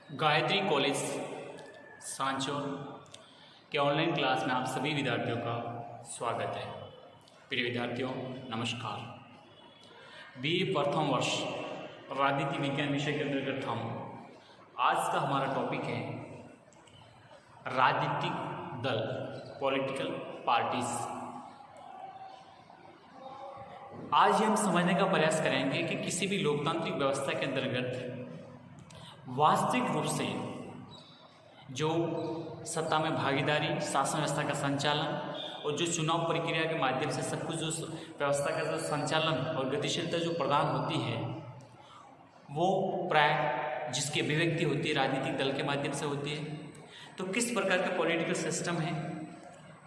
Gayatri college Sanchore के online class में आप सभी विद्यार्थियों का स्वागत है। प्रिय विद्यार्थियों नमस्कार। बीए प्रथम वर्ष राजनीति विज्ञान विषय के अंतर्गत हम आज का हमारा टॉपिक है राजनीतिक दल, पॉलिटिकल पार्टीज। आज हम समझने का प्रयास करेंगे कि किसी भी लोकतांत्रिक व्यवस्था के अंतर्गत वास्तविक रूप से जो सत्ता में भागीदारी, शासन व्यवस्था का संचालन और जो चुनाव प्रक्रिया के माध्यम से सब कुछ जो व्यवस्था का जो संचालन और गतिशीलता जो प्रदान होती है वो प्राय जिसकी अभिव्यक्ति होती है राजनीतिक दल के माध्यम से होती है। तो किस प्रकार का पॉलिटिकल सिस्टम है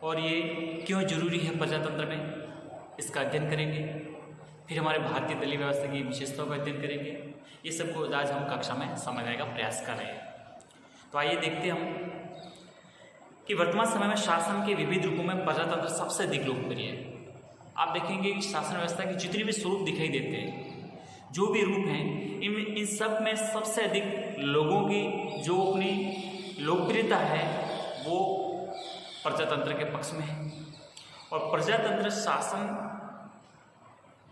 और ये क्यों जरूरी है प्रजातंत्र में, इसका अध्ययन करेंगे। फिर हमारे भारतीय दलीय व्यवस्था की विशेषताओं का अध्ययन करेंगे। ये सबको आज हम कक्षा में समझने का प्रयास कर रहे हैं। तो आइए देखते हैं हम कि वर्तमान समय में शासन के विविध रूपों में प्रजातंत्र सबसे अधिक लोकप्रिय है। आप देखेंगे कि शासन व्यवस्था के जितने भी स्वरूप दिखाई देते हैं, जो भी रूप हैं, इन सब में सबसे अधिक लोगों की जो अपनी लोकप्रियता है वो प्रजातंत्र के पक्ष में है। और प्रजातंत्र शासन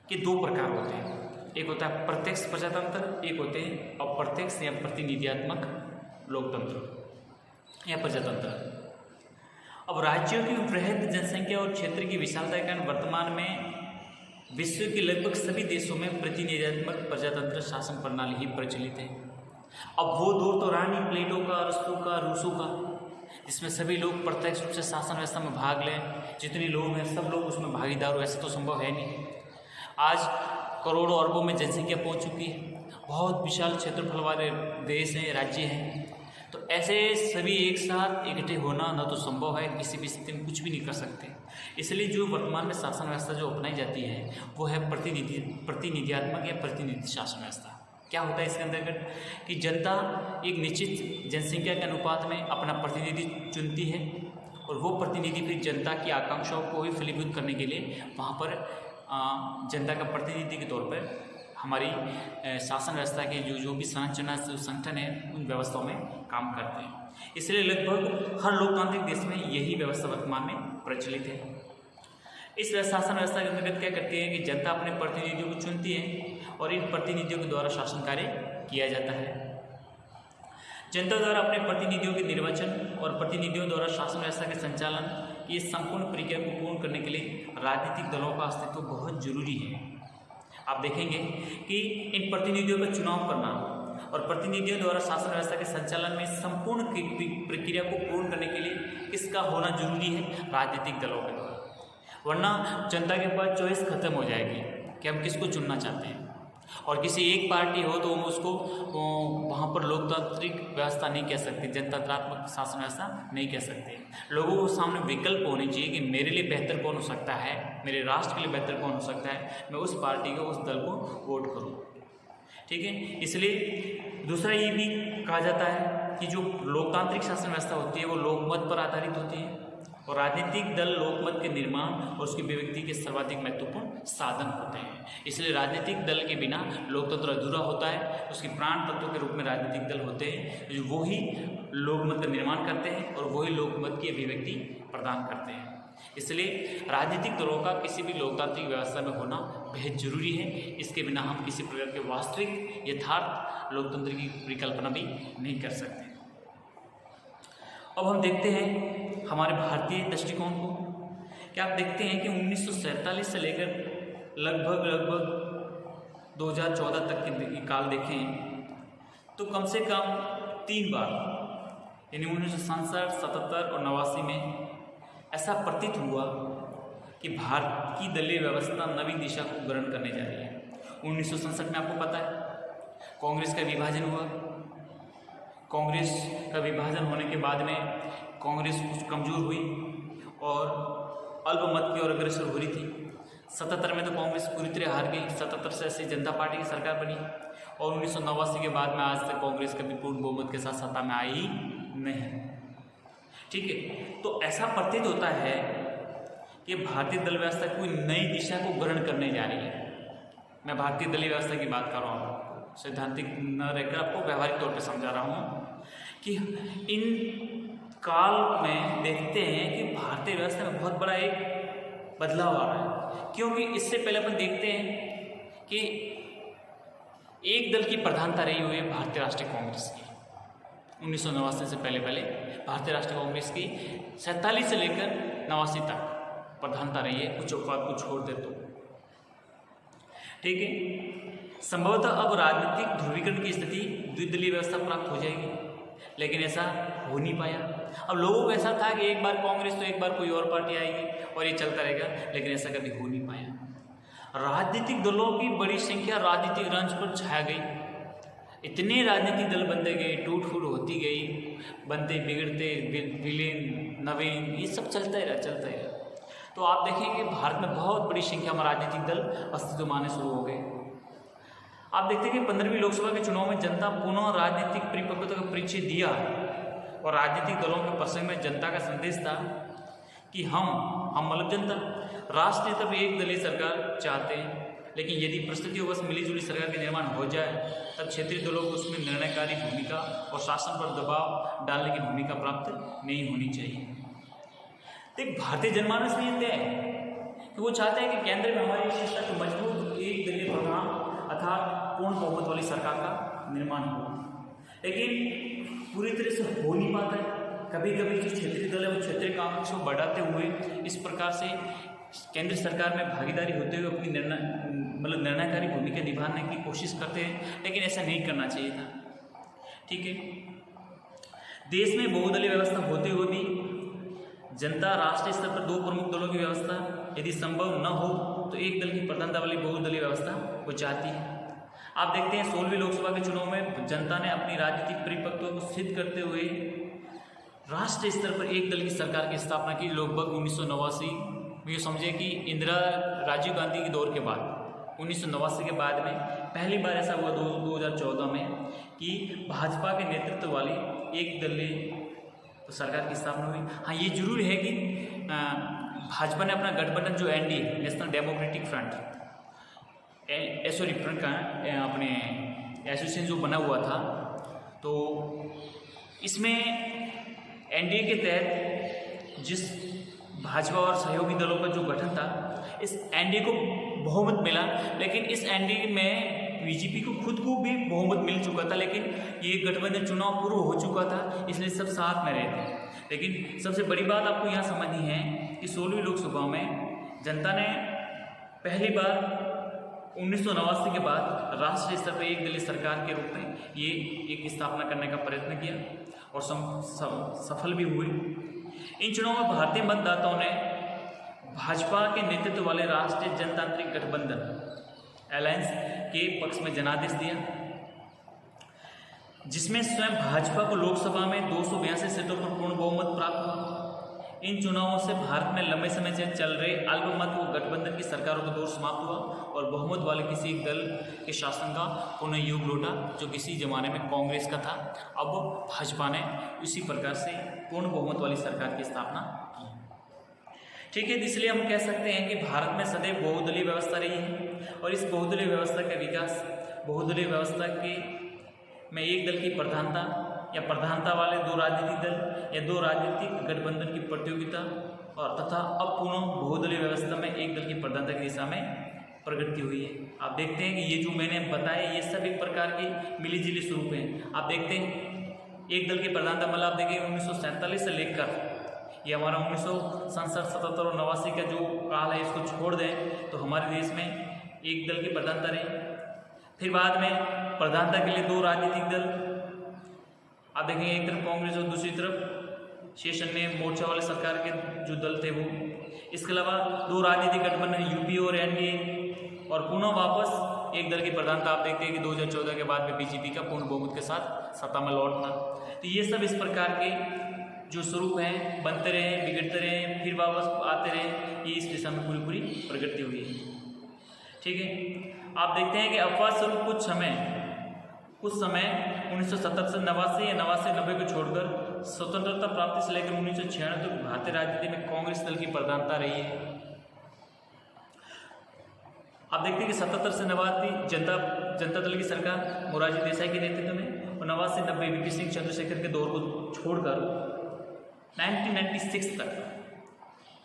के दो प्रकार होते हैं, एक होता है प्रत्यक्ष प्रजातंत्र, एक होते हैं अप्रत्यक्ष या प्रतिनिधियात्मक लोकतंत्र या प्रजातंत्र। अब राज्यों की वृहद जनसंख्या और क्षेत्र की विशालता के कारण वर्तमान में विश्व के लगभग सभी देशों में प्रतिनिधियात्मक प्रजातंत्र शासन प्रणाली ही प्रचलित है। अब वो दौर तो रहा नहीं प्लेटो का, अरस्तू का, रूसो का, जिसमें सभी लोग प्रत्यक्ष रूप से शासन व्यवस्था में भाग लें, जितने लोग हैं सब लोग उसमें भागीदार हो, ऐसा तो संभव है नहीं। आज करोड़ों अरबों में जनसंख्या पहुंच चुकी है, बहुत विशाल क्षेत्रफल वाले देश हैं, राज्य हैं। तो ऐसे सभी एक साथ इकट्ठे होना न तो संभव है, किसी भी स्थिति में कुछ भी नहीं कर सकते। इसलिए जो वर्तमान में शासन व्यवस्था जो अपनाई जाती है वो है प्रतिनिधियात्मक या प्रतिनिधि शासन व्यवस्था। क्या होता है इसके अंतर्गत कि जनता एक निश्चित जनसंख्या के अनुपात में अपना प्रतिनिधि चुनती है और वो प्रतिनिधि फिर जनता की आकांक्षाओं को भी फलीभूत करने के लिए वहाँ पर जनता का प्रतिनिधि के तौर पर हमारी शासन व्यवस्था के जो भी संरचना संगठन है उन व्यवस्थाओं में काम करते हैं। इसलिए लगभग हर लोकतांत्रिक देश में यही व्यवस्था वर्तमान में प्रचलित है। इस शासन व्यवस्था के अंतर्गत क्या करती है कि जनता अपने प्रतिनिधियों को चुनती है और इन प्रतिनिधियों के द्वारा शासन कार्य किया जाता है। जनता द्वारा अपने प्रतिनिधियों के निर्वाचन और प्रतिनिधियों द्वारा शासन व्यवस्था के संचालन की संपूर्ण प्रक्रिया को पूर्ण करने के लिए राजनीतिक दलों का अस्तित्व बहुत जरूरी है। आप देखेंगे कि इन प्रतिनिधियों का चुनाव करना और प्रतिनिधियों द्वारा शासन व्यवस्था के संचालन में संपूर्ण प्रक्रिया को पूर्ण करने के लिए किसका होना जरूरी है, राजनीतिक दलों के द्वारा। वरना जनता के पास चॉइस खत्म हो जाएगी कि हम किसको चुनना चाहते हैं। और किसी एक पार्टी हो तो हम उसको वहाँ पर लोकतांत्रिक व्यवस्था नहीं कह सकते, जनतंत्रात्मक शासन व्यवस्था नहीं कह सकते। लोगों को सामने विकल्प होने चाहिए कि मेरे लिए बेहतर कौन हो सकता है, मेरे राष्ट्र के लिए बेहतर कौन हो सकता है, मैं उस पार्टी को, उस दल को वोट करूँ। ठीक है। इसलिए दूसरा ये भी कहा जाता है कि जो लोकतांत्रिक शासन व्यवस्था होती है वो लोकमत पर आधारित होती है और राजनीतिक दल लोकमत के निर्माण और उसकी अभिव्यक्ति के सर्वाधिक महत्वपूर्ण साधन होते हैं। इसलिए राजनीतिक दल के बिना लोकतंत्र अधूरा होता है। उसके प्राण तत्व के रूप में राजनीतिक दल होते हैं जो वही लोकमत का निर्माण करते हैं और वही लोकमत की अभिव्यक्ति प्रदान करते हैं। इसलिए राजनीतिक दलों का किसी भी लोकतांत्रिक व्यवस्था में होना बेहद जरूरी है। इसके बिना हम किसी प्रकार के वास्तविक यथार्थ लोकतंत्र की परिकल्पना भी नहीं कर सकते। अब हम देखते हैं हमारे भारतीय दृष्टिकोण को। क्या आप देखते हैं कि 1947 से लेकर लगभग 2014 तक के काल देखें तो कम से कम 3 बार यानी 1967, 77 और 89 में ऐसा प्रतीत हुआ कि भारत की दलीय व्यवस्था नवी दिशा को ग्रहण करने जा रही है। 1967 में आपको पता है कांग्रेस का विभाजन हुआ। कांग्रेस का विभाजन होने के बाद में कांग्रेस कुछ कमज़ोर हुई और अल्पमत की ओर अग्रसर हो रही थी। 77 में तो कांग्रेस पूरी तरह हार गई। 77 से ऐसी जनता पार्टी की सरकार बनी और 1989 के बाद में आज तक कांग्रेस कभी पूर्ण बहुमत के साथ सत्ता में आई ही नहीं। ठीक है। तो ऐसा प्रतीत होता है कि भारतीय दल व्यवस्था कोई नई दिशा को ग्रहण करने जा रही है। मैं भारतीय दलीय व्यवस्था की बात कर रहा हूँ, सैद्धांतिक न रहकर आपको व्यवहारिक तौर पर समझा रहा हूँ कि इन काल में देखते हैं कि भारतीय व्यवस्था में बहुत बड़ा एक बदलाव आ रहा है। क्योंकि इससे पहले अपन देखते हैं कि एक दल की प्रधानता रही हुई है भारतीय राष्ट्रीय कांग्रेस की। 1989 से पहले भारतीय राष्ट्रीय कांग्रेस की 47 से लेकर 89 तक प्रधानता रही है, कुछ अपवाद को छोड़ दे तो। ठीक है, संभवतः अब राजनीतिक ध्रुवीकरण की स्थिति द्विदलीय व्यवस्था प्राप्त हो जाएगी, लेकिन ऐसा हो नहीं पाया। अब लोगों को ऐसा था कि एक बार कांग्रेस तो एक बार कोई और पार्टी आएगी और ये चलता रहेगा, लेकिन ऐसा कभी हो नहीं पाया। राजनीतिक दलों की बड़ी संख्या राजनीतिक रंग पर छा गई। इतने राजनीतिक दल बनते गए, टूट फूट होती गई, बनते बिगड़ते, विलीन नवीन, ये सब चलता ही रहा। तो आप देखेंगे भारत में बहुत बड़ी संख्या में राजनीतिक दल अस्तित्व में आने शुरू हो गए। आप देखते हैं कि 15वीं लोकसभा के चुनाव में जनता पुनः राजनीतिक परिपक्वता का परिचय दिया और राजनीतिक दलों के प्रसंग में जनता का संदेश था कि हम मतलब जनता राष्ट्र तब एक दलीय सरकार चाहते हैं, लेकिन यदि परिस्थितियों बस मिलीजुली सरकार के निर्माण हो जाए तब क्षेत्रीय दलों को उसमें निर्णयकारी भूमिका और शासन पर दबाव डालने की भूमिका प्राप्त नहीं होनी चाहिए। तो भारतीय जनमानस में ये तय है कि वो चाहते हैं कि केंद्र में हमारी विशेषता की मजबूत एक दलीय प्रधान अर्थात पूर्ण बहुमत वाली सरकार का निर्माण हो, लेकिन पूरी तरह से हो नहीं पाता है। कभी कभी जो क्षेत्रीय दल है वो क्षेत्रीय कांग्रेस को बढ़ाते हुए इस प्रकार से केंद्र सरकार में भागीदारी होते हुए अपनी निर्णयकारी भूमिका निभाने की कोशिश करते हैं, लेकिन ऐसा नहीं करना चाहिए था। ठीक है, देश में बहुदलीय व्यवस्था होते हुए भी जनता राष्ट्रीय स्तर पर 2 प्रमुख दलों की व्यवस्था यदि संभव न हो तो एक दल की प्रधानता वाली बहुदलीय व्यवस्था वो चाहती है। आप देखते हैं 16वीं लोकसभा के चुनाव में जनता ने अपनी राजनीतिक परिपक्वता को सिद्ध करते हुए राष्ट्रीय स्तर पर एक दल की सरकार की स्थापना की। लगभग 1989 ये समझे कि इंदिरा राजीव गांधी के दौर के बाद 1989 के बाद में पहली बार ऐसा हुआ 2014 में कि भाजपा के नेतृत्व वाली एक दलीय तो सरकार की स्थापना हुई। हाँ, ये जरूर है कि भाजपा ने अपना गठबंधन जो NDA national democratic front front का अपने एसोसिएशन जो बना हुआ था, तो इसमें एनडीए के तहत जिस भाजपा और सहयोगी दलों का जो गठन था, इस एनडीए को बहुमत मिला, लेकिन इस एनडीए में बीजेपी को खुद को भी बहुमत मिल चुका था, लेकिन ये गठबंधन चुनाव पूर्व हो चुका था, इसलिए सब साथ में रहे थे। लेकिन सबसे बड़ी बात आपको यहाँ समझनी है कि 16वीं लोकसभा में जनता ने पहली बार 1989 के बाद राष्ट्रीय स्तर पर एक दलीय सरकार के रूप में ये एक स्थापना करने का प्रयत्न किया और सफल भी हुए। इन चुनावों में भारतीय मतदाताओं ने भाजपा के नेतृत्व वाले राष्ट्रीय जनतांत्रिक गठबंधन अलायंस के पक्ष में जनादेश दिया, जिसमें स्वयं भाजपा को लोकसभा में 282 सीटों पर पूर्ण बहुमत प्राप्त हुआ। इन चुनावों से भारत में लंबे समय से चल रहे अल्पमत व गठबंधन की सरकारों का दौर समाप्त हुआ और बहुमत वाले किसी एक दल के शासन का पुनः युग लौटा, जो किसी जमाने में कांग्रेस का था। अब भाजपा ने इसी प्रकार से पूर्ण बहुमत वाली सरकार की स्थापना की। ठीक है, इसलिए हम कह सकते हैं कि भारत में सदैव बहुदलीय व्यवस्था रही है और इस बहुदलीय व्यवस्था का विकास बहुदलीय व्यवस्था के में एक दल की प्रधानता या प्रधानता वाले 2 राजनीतिक दल या 2 राजनीतिक गठबंधन की प्रतियोगिता और तथा अब पुनः बहुदलीय व्यवस्था में एक दल की प्रधानता की दिशा में प्रगति हुई है। आप देखते हैं कि ये जो मैंने बताया ये सब एक प्रकार की मिलीजुली स्वरूप हैं। आप देखते हैं एक दल की प्रधानता मतलब आप देखिए 1947 से लेकर ये हमारा 1967, 77 और 89 का जो काल है इसको छोड़ दें तो हमारे देश में एक दल की प्रधानता रही। फिर बाद में प्रधानता के लिए 2 राजनीतिक दल, आप देखेंगे एक तरफ कांग्रेस और दूसरी तरफ शेष अन्य मोर्चा वाले सरकार के जो दल थे वो। इसके अलावा 2 राजनीतिक गठबंधन यूपी और एनडीए और पुनः वापस एक दल की प्रधानता आप देखते हैं कि 2014 के बाद में बीजेपी का पूर्ण बहुमत के साथ सत्ता में लौटना। तो ये सब इस प्रकार के जो स्वरूप हैं बनते रहे, बिगड़ते रहे, फिर वापस आते रहे, ये इस दिशा में पूरी प्रगति हुई है। ठीक है, आप देखते हैं कि अपवाद स्वरूप कुछ समय 1970 से 89 या 89-90 को छोड़कर स्वतंत्रता प्राप्ति से लेकर 1996 तक भारतीय राजनीति में कांग्रेस दल की प्रधानता रही है। आप देखते हैं कि 77 से 89 जनता दल की सरकार मोरारजी देसाई के नेतृत्व में और नवासी 90 वीपी सिंह चंद्रशेखर के दौर को छोड़कर 1996 तक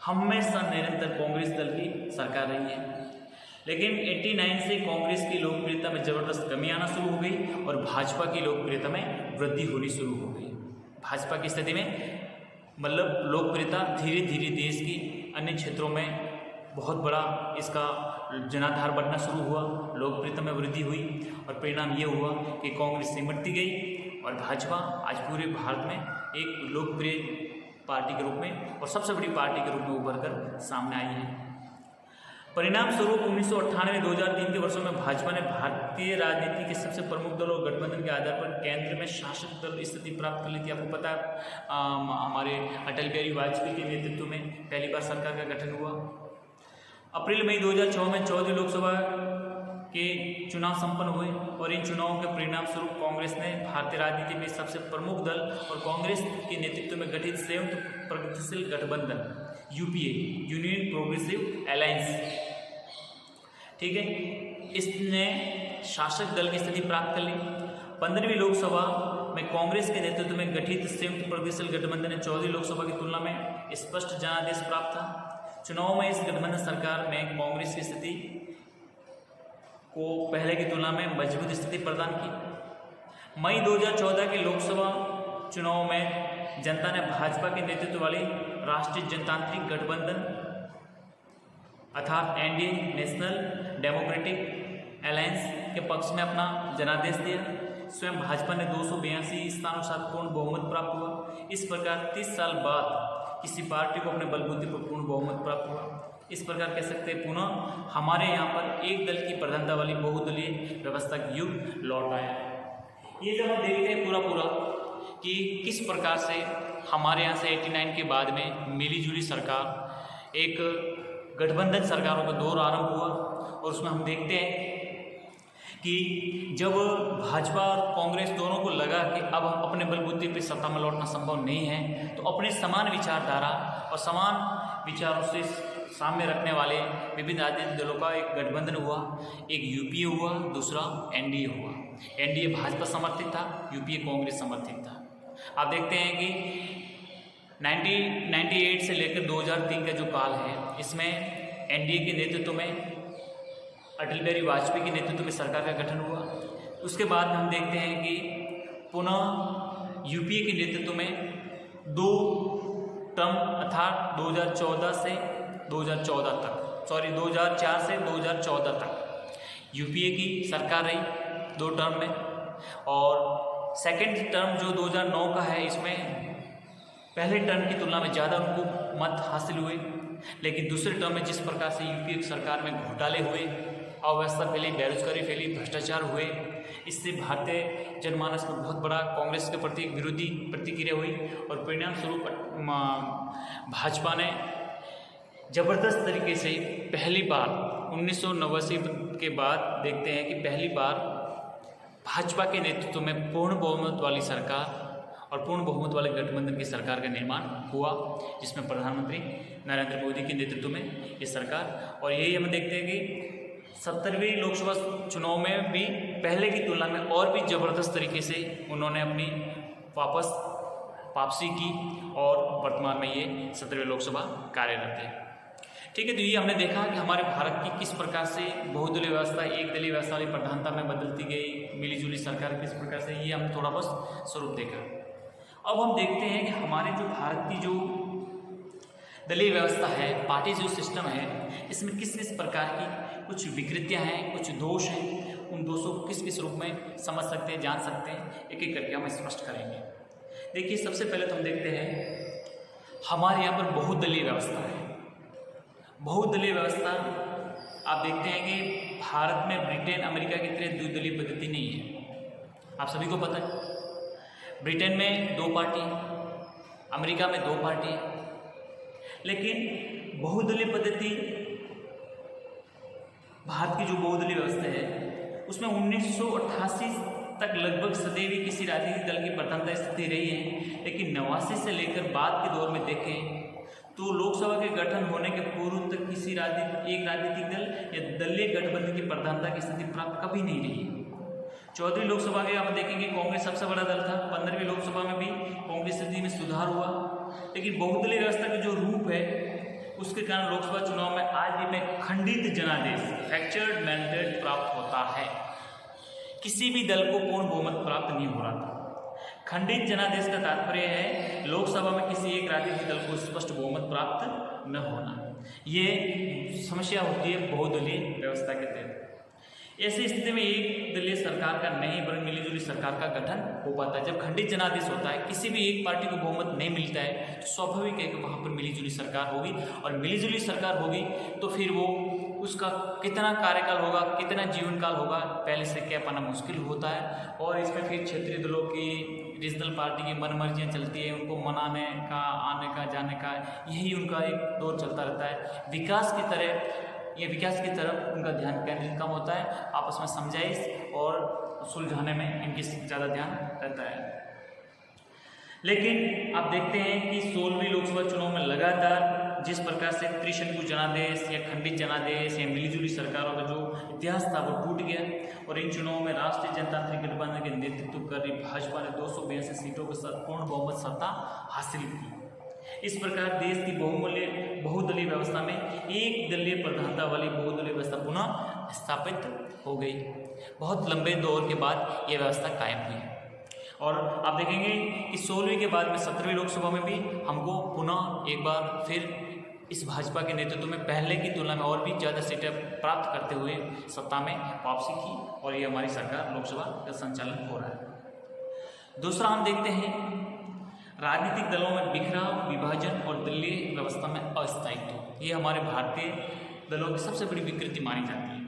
हमेशा निरंतर कांग्रेस दल की सरकार रही है। लेकिन 89 से कांग्रेस की लोकप्रियता में जबरदस्त कमी आना शुरू हो गई और भाजपा की लोकप्रियता में वृद्धि होनी शुरू हो गई। भाजपा की स्थिति में मतलब लोकप्रियता धीरे धीरे देश की अन्य क्षेत्रों में बहुत बड़ा इसका जनाधार बनना शुरू हुआ, लोकप्रियता में वृद्धि हुई और परिणाम ये हुआ कि कांग्रेस सिमटती गई और भाजपा आज पूरे भारत में एक लोकप्रिय पार्टी के रूप में और सबसे बड़ी पार्टी के रूप में उभर कर सामने आई है। परिणाम स्वरूप 1998-2003 के वर्षों में भाजपा ने भारतीय राजनीति के सबसे प्रमुख दल और गठबंधन के आधार पर केंद्र में शासक दल स्थिति प्राप्त कर ली थी। आपको पता है हमारे अटल बिहारी वाजपेयी के नेतृत्व में पहली बार सरकार का गठन हुआ। अप्रैल मई 2006 में 14वीं लोकसभा के चुनाव संपन्न हुए और इन चुनावों के परिणाम स्वरूप कांग्रेस ने भारतीय राजनीति में सबसे प्रमुख दल और कांग्रेस के नेतृत्व में गठित संयुक्त प्रगतिशील गठबंधन यूपीए, यूनियन प्रोग्रेसिव अलायंस, ठीक है, इसने शासक दल की स्थिति प्राप्त कर ली। 15वीं लोकसभा में कांग्रेस के नेतृत्व में गठित संयुक्त प्रगतिशील गठबंधन ने 14वीं लोकसभा की तुलना में स्पष्ट जनादेश प्राप्त था। चुनाव में इस गठबंधन सरकार में कांग्रेस की स्थिति को पहले की तुलना में मजबूत स्थिति प्रदान की। मई 2014 के लोकसभा चुनाव में जनता ने भाजपा के नेतृत्व वाली राष्ट्रीय जनतांत्रिक गठबंधन अर्थात एनडीए, नेशनल डेमोक्रेटिक अलायंस के पक्ष में अपना जनादेश दिया। स्वयं भाजपा ने 282 स्थानों के साथ पूर्ण बहुमत प्राप्त हुआ। इस प्रकार 30 साल बाद किसी पार्टी को अपने बलबूते पर पूर्ण बहुमत प्राप्त हुआ। इस प्रकार कह सकते हैं पुनः हमारे यहाँ पर एक दल की प्रधानता वाली बहुदलीय व्यवस्था की युग लौट आया है। ये जब हम देखते हैं पूरा कि किस प्रकार से हमारे यहाँ से 89 के बाद में मिलीजुली सरकार, एक गठबंधन सरकारों का दौर आरंभ हुआ और उसमें हम देखते हैं कि जब भाजपा और कांग्रेस दोनों को लगा कि अब हम अपने बलबूते पे सत्ता में लौटना संभव नहीं है, तो अपने समान विचारधारा और समान विचारों से सामने रखने वाले विभिन्न राजनीतिक दलों का एक गठबंधन हुआ। एक यूपीए हुआ, दूसरा एनडीए हुआ। एनडीए भाजपा समर्थित था, यूपीए कांग्रेस समर्थित था। आप देखते हैं कि 1998 से लेकर 2003 का जो काल है, इसमें एनडीए के नेतृत्व में अटल बिहारी वाजपेयी के नेतृत्व में सरकार का गठन हुआ। उसके बाद हम देखते हैं कि पुनः यूपीए के नेतृत्व में 2 टर्म अर्थात 2004 से 2014 तक यूपीए की सरकार रही 2 टर्म में। और सेकेंड टर्म जो 2009 का है, इसमें पहले टर्म की तुलना में ज़्यादा उनको मत हासिल हुए, लेकिन दूसरे टर्म में जिस प्रकार से यूपीए की सरकार में घोटाले हुए, अव्यवस्था फैली, बेरोजगारी फैली, भ्रष्टाचार हुए, इससे भारतीय जनमानस में बहुत बड़ा कांग्रेस के प्रति विरोधी प्रतिक्रिया हुई और परिणाम स्वरूप भाजपा ने जबरदस्त तरीके से पहली बार 1989 के बाद देखते हैं कि पहली बार भाजपा के नेतृत्व में पूर्ण बहुमत वाली सरकार और पूर्ण बहुमत वाले गठबंधन की सरकार का निर्माण हुआ, जिसमें प्रधानमंत्री नरेंद्र मोदी के नेतृत्व में ये सरकार। और यही हम देखते हैं कि 70वीं लोकसभा चुनाव में भी पहले की तुलना में और भी ज़बरदस्त तरीके से उन्होंने अपनी वापसी की और वर्तमान में ये 70वीं लोकसभा कार्यरत है। ठीक है, तो ये हमने देखा कि हमारे भारत की किस प्रकार से बहुदलीय व्यवस्था एक दलीय व्यवस्था वाली प्रधानता में बदलती गई, मिलीजुली सरकार किस प्रकार से, ये हम थोड़ा बहुत स्वरूप देखा। अब हम देखते हैं कि हमारे जो भारत की जो दलीय व्यवस्था है, पार्टी जो सिस्टम है, इसमें किस किस प्रकार की कुछ विकृतियां हैं, कुछ दोष हैं। उन दोषों को किस किस रूप में समझ सकते हैं, जान सकते हैं, एक एक करके हम स्पष्ट करेंगे। देखिए, सबसे पहले तो हम देखते हैं हमारे यहाँ पर बहुदलीय व्यवस्था है। बहुदलीय व्यवस्था आप देखते हैं कि भारत में ब्रिटेन, अमेरिका की तरह द्विदलीय पद्धति नहीं है। आप सभी को पता है, ब्रिटेन में 2 पार्टी, अमेरिका में 2 पार्टी, लेकिन बहुदलीय पद्धति भारत की जो बहुदलीय व्यवस्था है उसमें 1988 तक लगभग सदैव ही किसी राजनीतिक दल की प्रधानता स्थिति रही है। लेकिन 89 से लेकर बाद के दौर में देखें तो लोकसभा के गठन होने के पूर्व तक किसी एक राजनीतिक दल या दलीय गठबंधन की प्रधानता की स्थिति प्राप्त कभी नहीं रही है। 14वीं लोकसभा के आप देखेंगे कांग्रेस सबसे बड़ा दल था। 15वीं लोकसभा में भी कांग्रेस स्थिति में सुधार हुआ, लेकिन बहुदलीय व्यवस्था के जो रूप है उसके कारण लोकसभा चुनाव में आज भी में खंडित जनादेश फ्रैक्चर्ड मैंडेट प्राप्त होता है। किसी भी दल को पूर्ण बहुमत प्राप्त नहीं हो रहा था। खंडित जनादेश का तात्पर्य है लोकसभा में किसी एक राजनीतिक दल को स्पष्ट बहुमत प्राप्त न होना। ये समस्या होती है बहुदलीय व्यवस्था के तहत। ऐसी स्थिति में एक दलीय सरकार का नहीं बल्कि मिलीजुली सरकार का गठन हो पाता है। जब खंडित जनादेश होता है, किसी भी एक पार्टी को बहुमत नहीं मिलता है, तो स्वाभाविक है कि वहाँ पर मिलीजुली सरकार होगी, और मिलीजुली सरकार होगी तो फिर वो उसका कितना कार्यकाल होगा, कितना जीवन काल होगा, पहले से क्या पाना मुश्किल होता है। और इसमें फिर क्षेत्रीय दलों की, रीजनल पार्टी की मनमर्जियाँ चलती है, उनको मनाने का, आने का, जाने का, यही उनका एक दौर चलता रहता है। विकास की तरफ उनका ध्यान केंद्रित कम होता है, आपस में समझाइश और सुलझाने में इनकी ज़्यादा ध्यान रहता है। लेकिन आप देखते हैं कि 16वीं लोकसभा चुनाव में लगातार जिस प्रकार से त्रिशंकु जनादेश या खंडित जनादेश या मिलीजुली सरकारों का जो इतिहास था वो टूट गया, और इन चुनावों में राष्ट्रीय जनतांत्रिक गठबंधन के नेतृत्व कर रही भाजपा ने 282 सीटों के साथ पूर्ण बहुमत सत्ता हासिल की। इस प्रकार देश की बहुदलीय व्यवस्था में एक दलीय प्रधानता वाली बहुदलीय व्यवस्था पुनः स्थापित हो गई। बहुत लंबे दौर के बाद यह व्यवस्था कायम हुई, और आप देखेंगे कि 16वीं के बाद में 17वीं लोकसभा में भी हमको पुनः एक बार फिर इस भाजपा के नेतृत्व में पहले की तुलना में और भी ज़्यादा सीटें प्राप्त करते हुए सत्ता में वापसी की, और ये हमारी सरकार लोकसभा का संचालन हो रहा है। दूसरा हम देखते हैं राजनीतिक दलों में बिखराव, विभाजन और दलीय व्यवस्था में अस्थायित्व। ये हमारे भारतीय दलों की सबसे बड़ी विकृति मानी जाती है।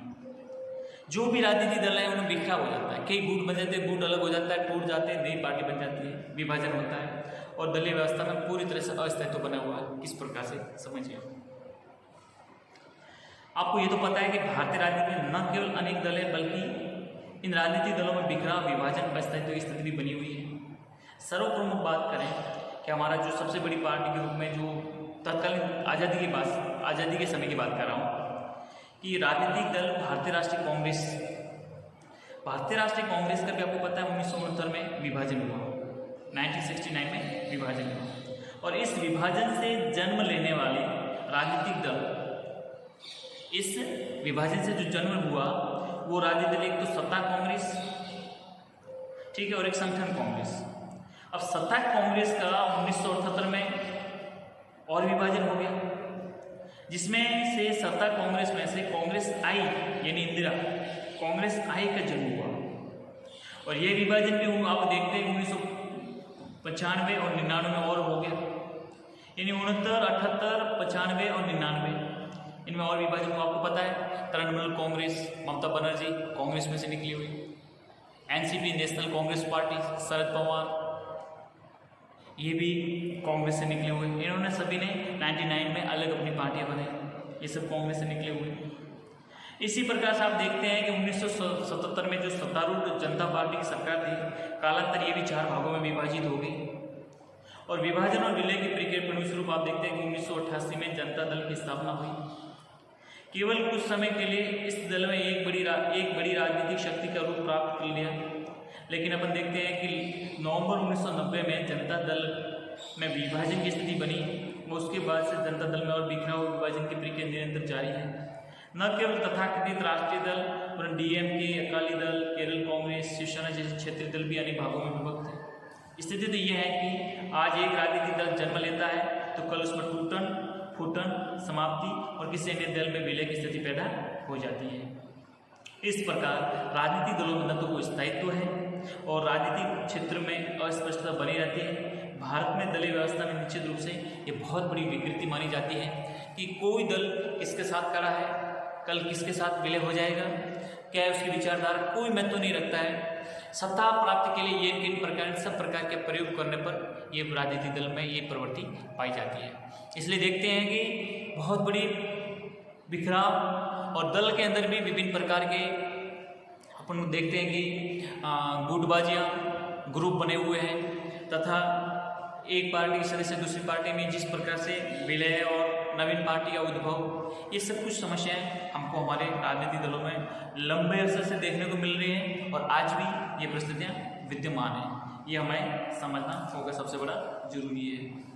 जो भी राजनीतिक दल है उनमें बिखराव हो जाता है, कई गुट बन जाते हैं, गुट अलग हो जाता है, टूट जाते हैं, नई पार्टी बन जाती है, विभाजन होता है, और दलीय व्यवस्था में पूरी तरह से अस्थायित्व बना हुआ है। किस प्रकार से समझिए, आपको ये तो पता है कि भारतीय राजनीति में न केवल अनेक दल है, बल्कि इन राजनीतिक दलों में बिखराव, विभाजन, अस्थायित्व की स्थिति भी बनी हुई है। सर्वप्रमुख बात करें कि हमारा जो सबसे बड़ी पार्टी के रूप में जो तत्कालीन आज़ादी के समय की बात कर रहा हूँ, कि राजनीतिक दल भारतीय राष्ट्रीय कांग्रेस का भी आपको पता है 1969 में विभाजन हुआ, 1969 में विभाजन हुआ, और इस विभाजन से जन्म लेने वाले राजनीतिक दल, इस विभाजन से जो जन्म हुआ वो राजनीतिक दल, एक तो सत्ता कांग्रेस, ठीक है, और एक संगठन कांग्रेस। अब सत्ता कांग्रेस का 1978 में और विभाजन हो गया, जिसमें से सत्ता कांग्रेस में से कांग्रेस आई यानी इंदिरा कांग्रेस आई का जन्म हुआ, और ये विभाजन भी आप देखते हैं 1995 और 99 में और हो गया, यानी 69, 78, 95 और 99 इनमें और विभाजन हुआ। आपको पता है तृणमूल कांग्रेस, ममता बनर्जी कांग्रेस में से निकली हुई, NCP national Congress party, Sharad Pawar ये भी कांग्रेस से निकले हुए, इन्होंने सभी ने 99 में अलग अपनी पार्टियां बनाई, ये सब कांग्रेस से निकले हुए। इसी प्रकार से आप देखते हैं कि 1977 में जो सत्तारूढ़ जनता पार्टी की सरकार थी, कालांतर ये भी 4 भागों में विभाजित हो गई, और विभाजन और विलय की प्रक्रिया परिणामस्वरूप आप देखते हैं कि 1988 में जनता दल की स्थापना हुई। केवल कुछ समय के लिए इस दल में एक बड़ी राजनीतिक शक्ति का रूप प्राप्त कर लिया, लेकिन अपन देखते हैं कि नवंबर 1990 में जनता दल में विभाजन की स्थिति बनी, उसके बाद से जनता दल में और बिखराव विभाजन की प्रक्रिया निरंतर जारी है। न केवल तथाकथित राष्ट्रीय दल, पर डीएमके, अकाली दल, केरल कांग्रेस, शिवसेना जैसे क्षेत्रीय दल भी अनेक भागों में विभक्त है। स्थिति तो यह है कि आज एक राजनीतिक दल जन्म लेता है तो कल उसमें फूटन, समाप्ति और किसी अन्य दल में विलय की स्थिति पैदा हो जाती है। इस प्रकार राजनीतिक दलों में न तो कोई स्थायित्व है और राजनीतिक क्षेत्र में अस्पष्टता बनी रहती है। भारत में दलीय व्यवस्था में निश्चित रूप से ये बहुत बड़ी विकृति मानी जाती है कि कोई दल किसके साथ खड़ा है, कल किसके साथ विलय हो जाएगा, क्या है उसकी विचारधारा, कोई महत्व नहीं रखता है। सत्ता प्राप्ति के लिए ये सब प्रकार के प्रयोग करने पर ये राजनीतिक दल में ये प्रवृत्ति पाई जाती है। इसलिए देखते हैं कि बहुत बड़ी बिखराव और दल के अंदर भी विभिन्न प्रकार के अपन देखते हैं कि गुटबाजियाँ ग्रुप बने हुए हैं तथा एक पार्टी के सदस्य दूसरी पार्टी में जिस प्रकार से विलय और नवीन पार्टी का उद्भव, ये सब कुछ समस्याएं हमको हमारे राजनीतिक दलों में लंबे अरसे से देखने को मिल रही हैं और आज भी ये परिस्थितियाँ विद्यमान हैं। ये हमें समझना होगा, सबसे बड़ा जरूरी है।